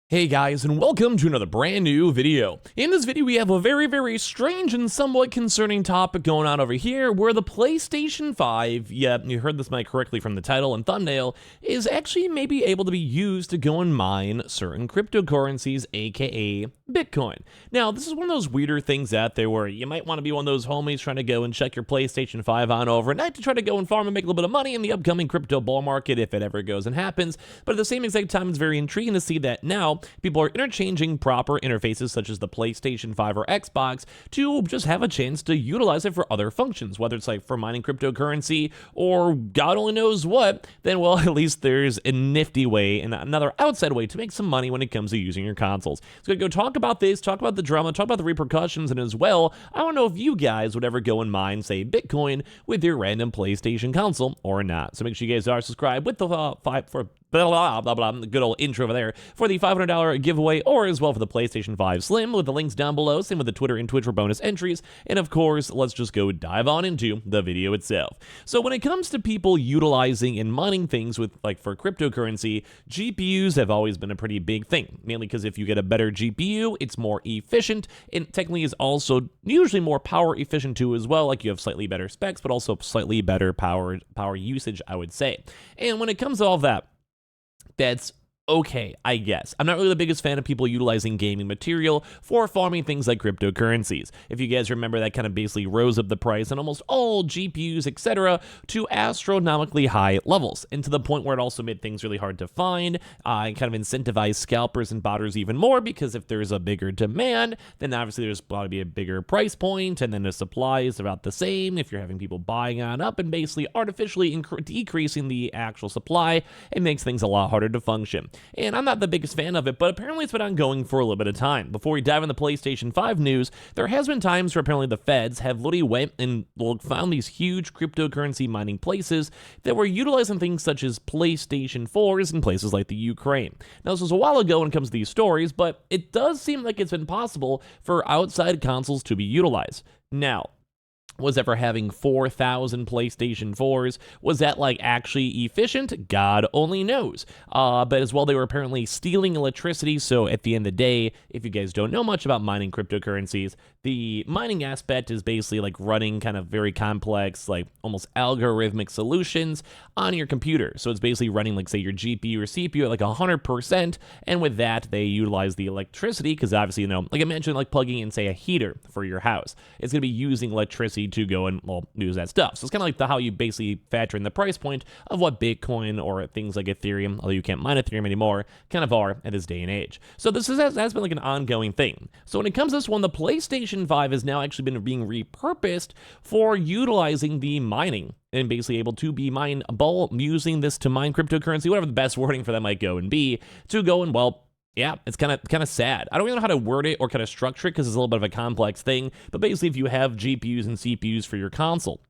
Hey guys, and welcome to another brand new video. In this video, we have a very strange and somewhat concerning topic going on over here, where the PlayStation 5, yeah, you heard this mic correctly from the title and thumbnail, is actually maybe able to be used to go and mine certain cryptocurrencies, aka Bitcoin. Now, this is one of those weirder things out there where you might want to be one of those homies trying to go and check your PlayStation 5 on overnight to try to go and farm and make a little bit of money in the upcoming crypto bull market if it ever goes and happens. But at the same exact time, it's very intriguing to see that now people are interchanging proper interfaces such as the PlayStation 5 or Xbox to just have a chance to utilize it for other functions, whether it's like for mining cryptocurrency or God only knows what. Then, well, at least there's a nifty way and another outside way to make some money when it comes to using your consoles. So I'm going to go talk about this, talk about the drama, talk about the repercussions, and as well, I don't know if you guys would ever go and mine, say, Bitcoin with your random PlayStation console or not. So make sure you guys are subscribed with the the good old intro over there for the $500 giveaway, or as well for the PlayStation 5 Slim with the links down below, same with the Twitter and Twitch for bonus entries. And of course, let's just go dive on into the video itself. So when it comes to people utilizing and mining things with like for cryptocurrency, GPUs have always been a pretty big thing, mainly because if you get a better GPU, it's more efficient and technically is also usually more power efficient too as well. Like you have slightly better specs, but also slightly better power usage, I would say. And when it comes to all of that, that's okay, I guess. I'm not really the biggest fan of people utilizing gaming material for farming things like cryptocurrencies. If you guys remember, that kind of basically rose up the price on almost all GPUs, etc., to astronomically high levels, and to the point where it also made things really hard to find and kind of incentivized scalpers and botters even more, because if there's a bigger demand, then obviously there's going to be a bigger price point, and then the supply is about the same. If you're having people buying on up and basically artificially decreasing the actual supply, it makes things a lot harder to function. And I'm not the biggest fan of it, but apparently it's been ongoing for a little bit of time. Before we dive into the PlayStation 5 news, there has been times where apparently the feds have literally went and found these huge cryptocurrency mining places that were utilizing things such as PlayStation 4s in places like the Ukraine. Now, this was a while ago when it comes to these stories, but it does seem like it's been possible for outside consoles to be utilized. Now, was ever having 4,000 PlayStation 4s, was that like actually efficient? God only knows. But as well, they were apparently stealing electricity. So at the end of the day, if you guys don't know much about mining cryptocurrencies, the mining aspect is basically like running kind of very complex, like almost algorithmic solutions on your computer. So it's basically running like say your GPU or CPU at like 100%. And with that, they utilize the electricity because obviously, you know, like I mentioned, like plugging in say a heater for your house, it's going to be using electricity to go and, well, use that stuff. So it's kind of like how you basically factor in the price point of what Bitcoin or things like Ethereum, although you can't mine Ethereum anymore, kind of are at this day and age. So this has been like an ongoing thing. So when it comes to this one, the PlayStation 5 has now actually been being repurposed for utilizing the mining and basically able to be mineable, using this to mine cryptocurrency, whatever the best wording for that might go and be, to go and, well, yeah, it's kind of sad. I don't really know how to word it or kind of structure it because it's a little bit of a complex thing. But basically, if you have GPUs and CPUs for your console,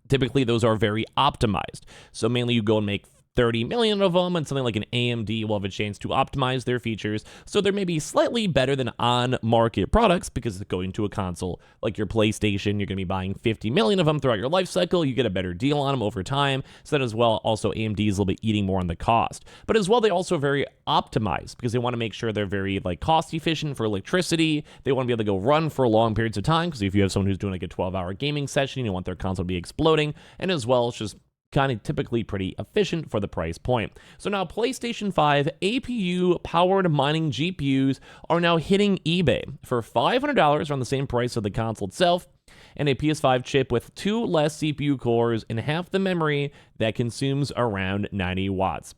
typically those are very optimized. So mainly you go and make 30 million of them, and something like an AMD will have a chance to optimize their features, so they're maybe slightly better than on-market products, because it's going to a console like your PlayStation, you're going to be buying 50 million of them throughout your life cycle, you get a better deal on them over time, so that as well, also AMD is a little bit eating more on the cost. But as well, they also are very optimized, because they want to make sure they're very like cost efficient for electricity, they want to be able to go run for long periods of time, because if you have someone who's doing like a 12-hour gaming session, you want their console to be exploding, and as well, it's just kind of typically pretty efficient for the price point. So now PlayStation 5 APU powered mining GPUs are now hitting eBay for $500, around the same price of the console itself, and a PS5 chip with 2 less CPU cores and half the memory that consumes around 90 watts.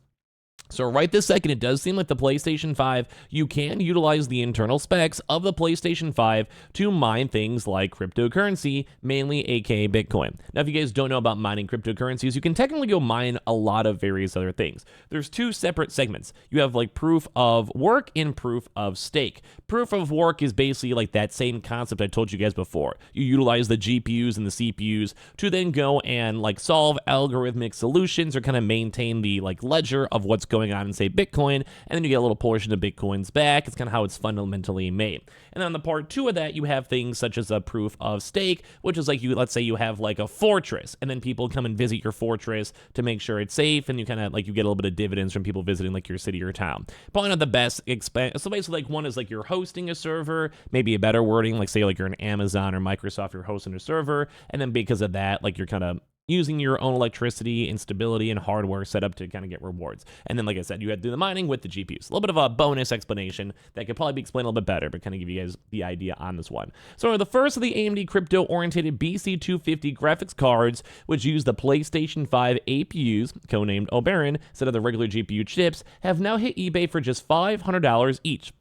So right this second, it does seem like the PlayStation 5, you can utilize the internal specs of the PlayStation 5 to mine things like cryptocurrency, mainly aka Bitcoin. Now, if you guys don't know about mining cryptocurrencies, you can technically go mine a lot of various other things. There's 2 separate segments. You have like proof of work and proof of stake. Proof of work is basically like that same concept I told you guys before. You utilize the GPUs and the CPUs to then go and like solve algorithmic solutions or kind of maintain the like ledger of what's going going on in, say, Bitcoin, and then you get a little portion of Bitcoins back. It's kind of how it's fundamentally made. And then on the part 2 of that, you have things such as a proof of stake, which is like let's say you have like a fortress, and then people come and visit your fortress to make sure it's safe, and you kind of like you get a little bit of dividends from people visiting like your city or town. Probably not the best so basically, like, one is like you're hosting a server, maybe a better wording, like say like you're an Amazon or Microsoft, you're hosting a server, and then because of that, like you're kind of using your own electricity and stability and hardware setup to kind of get rewards. And then, like I said, you had to do the mining with the GPUs. A little bit of a bonus explanation that could probably be explained a little bit better, but kind of give you guys the idea on this one. So the first of the AMD crypto-oriented BC250 graphics cards, which use the PlayStation 5 APUs, codenamed Oberon, instead of the regular GPU chips, have now hit eBay for just $500 each.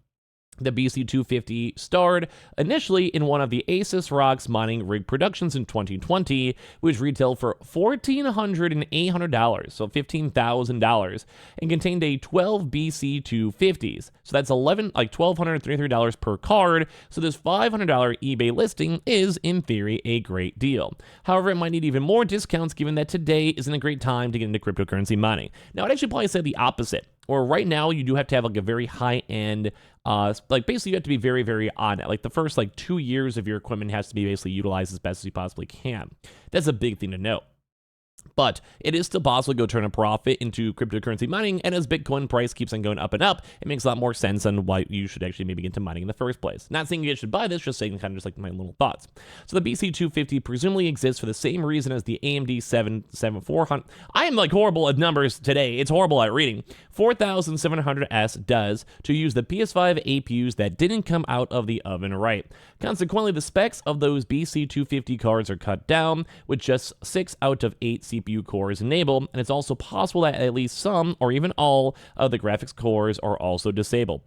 The BC250 starred initially in one of the Asus ROG's mining rig productions in 2020, which retailed for $1,400 and $800, so $15,000, and contained a 12 BC250s. So that's $1,233 per card. So this $500 eBay listing is, in theory, a great deal. However, it might need even more discounts given that today isn't a great time to get into cryptocurrency mining. Now, I'd actually probably say the opposite. Or right now, you do have to have like a very high-end, like basically you have to be very, very on it. Like the first like 2 years of your equipment has to be basically utilized as best as you possibly can. That's a big thing to note. But it is still possible to go turn a profit into cryptocurrency mining, and as Bitcoin price keeps on going up and up, it makes a lot more sense on why you should actually maybe get into mining in the first place. Not saying you guys should buy this, just saying kind of just like my little thoughts. So the BC250 presumably exists for the same reason as the AMD 7400. I am like horrible at numbers today. It's horrible at reading. 4700S does to use the PS5 APUs that didn't come out of the oven right. Consequently, the specs of those BC250 cards are cut down with just 6 out of 8 CPU cores enabled, and it's also possible that at least some or even all of the graphics cores are also disabled.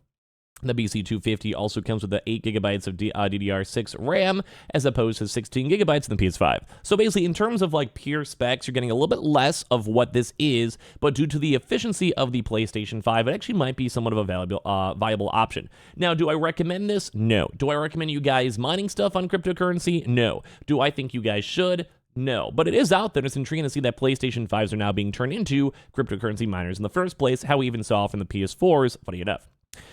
The BC250 also comes with the 8GB of DDR6 RAM as opposed to 16GB in the PS5. So basically, in terms of like pure specs, you're getting a little bit less of what this is, but due to the efficiency of the PlayStation 5, it actually might be somewhat of a viable option. Now, do I recommend this? No. Do I recommend you guys mining stuff on cryptocurrency? No. Do I think you guys should? No, but it is out there. It's intriguing to see that PlayStation 5s are now being turned into cryptocurrency miners in the first place, how we even saw from the PS4s, funny enough.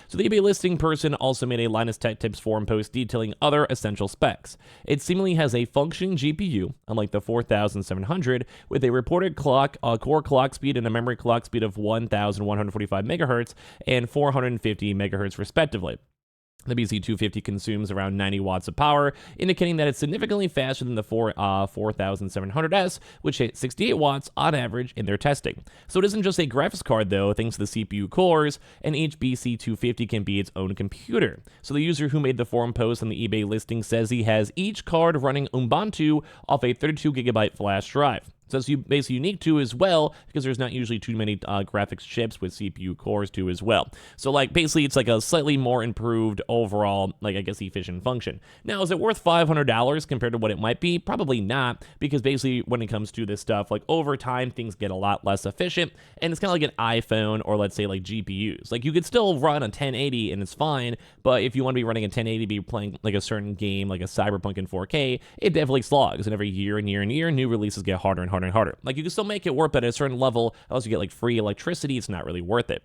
So the eBay listing person also made a Linus Tech Tips forum post detailing other essential specs. It seemingly has a functioning GPU, unlike the 4700, with a reported core clock speed and a memory clock speed of 1145 MHz and 450 MHz respectively. The BC250 consumes around 90 watts of power, indicating that it's significantly faster than the 4700S, which hit 68 watts on average in their testing. So it isn't just a graphics card, though, thanks to the CPU cores, and each BC250 can be its own computer. So the user who made the forum post on the eBay listing says he has each card running Ubuntu off a 32GB flash drive. So it's basically unique too as well, because there's not usually too many graphics chips with CPU cores too as well. So like basically it's like a slightly more improved overall, like I guess efficient function. Now, is it worth $500 compared to what it might be? Probably not, because basically when it comes to this stuff, like over time things get a lot less efficient, and it's kind of like an iPhone or let's say like GPUs. Like you could still run a 1080 and it's fine, but if you want to be running a 1080, be playing like a certain game, like a Cyberpunk in 4K, it definitely slogs, and every year and year and year, new releases get harder and harder and harder. Like you can still make it work, but at a certain level, unless you get like free electricity, it's not really worth it.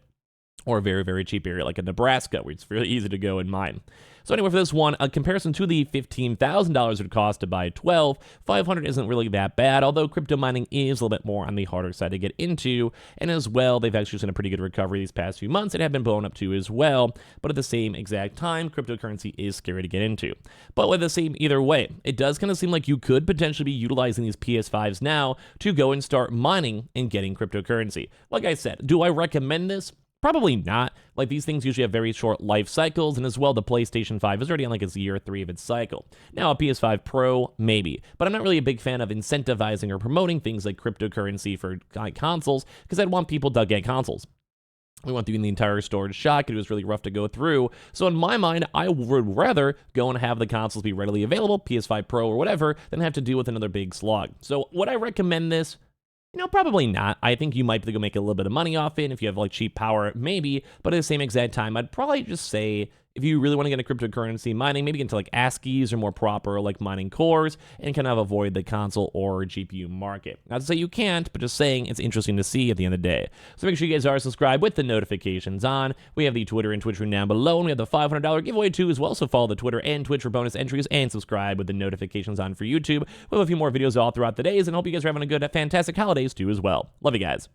Or a very, very cheap area like in Nebraska, where it's really easy to go and mine. So anyway, for this one, a comparison to the $15,000 it would cost to buy 12, $500 isn't really that bad, although crypto mining is a little bit more on the harder side to get into, and as well, they've actually seen a pretty good recovery these past few months. It had been blown up too as well, but at the same exact time, cryptocurrency is scary to get into. But with the same either way, it does kind of seem like you could potentially be utilizing these PS5s now to go and start mining and getting cryptocurrency. Like I said, do I recommend this? Probably not. Like these things usually have very short life cycles, and as well the PlayStation 5 is already on like its year 3 of its cycle. Now a PS5 Pro, maybe, but I'm not really a big fan of incentivizing or promoting things like cryptocurrency for consoles, because I'd want people to get consoles. We went through the entire storage shock. It was really rough to go through. So in my mind, I would rather go and have the consoles be readily available, PS5 Pro or whatever, than have to deal with another big slog. So would I recommend this? You know, probably not. I think you might be able to make a little bit of money off it. If you have like cheap power, maybe. But at the same exact time, I'd probably just say if you really want to get into cryptocurrency mining, maybe get into like ASCIIs or more proper like mining cores and kind of avoid the console or GPU market. Not to say you can't, but just saying it's interesting to see at the end of the day. So make sure you guys are subscribed with the notifications on. We have the Twitter and Twitch room down below, and we have the $500 giveaway too as well. So follow the Twitter and Twitch for bonus entries and subscribe with the notifications on for YouTube. We'll have a few more videos all throughout the days, and hope you guys are having a good, fantastic holidays too as well. Love you guys.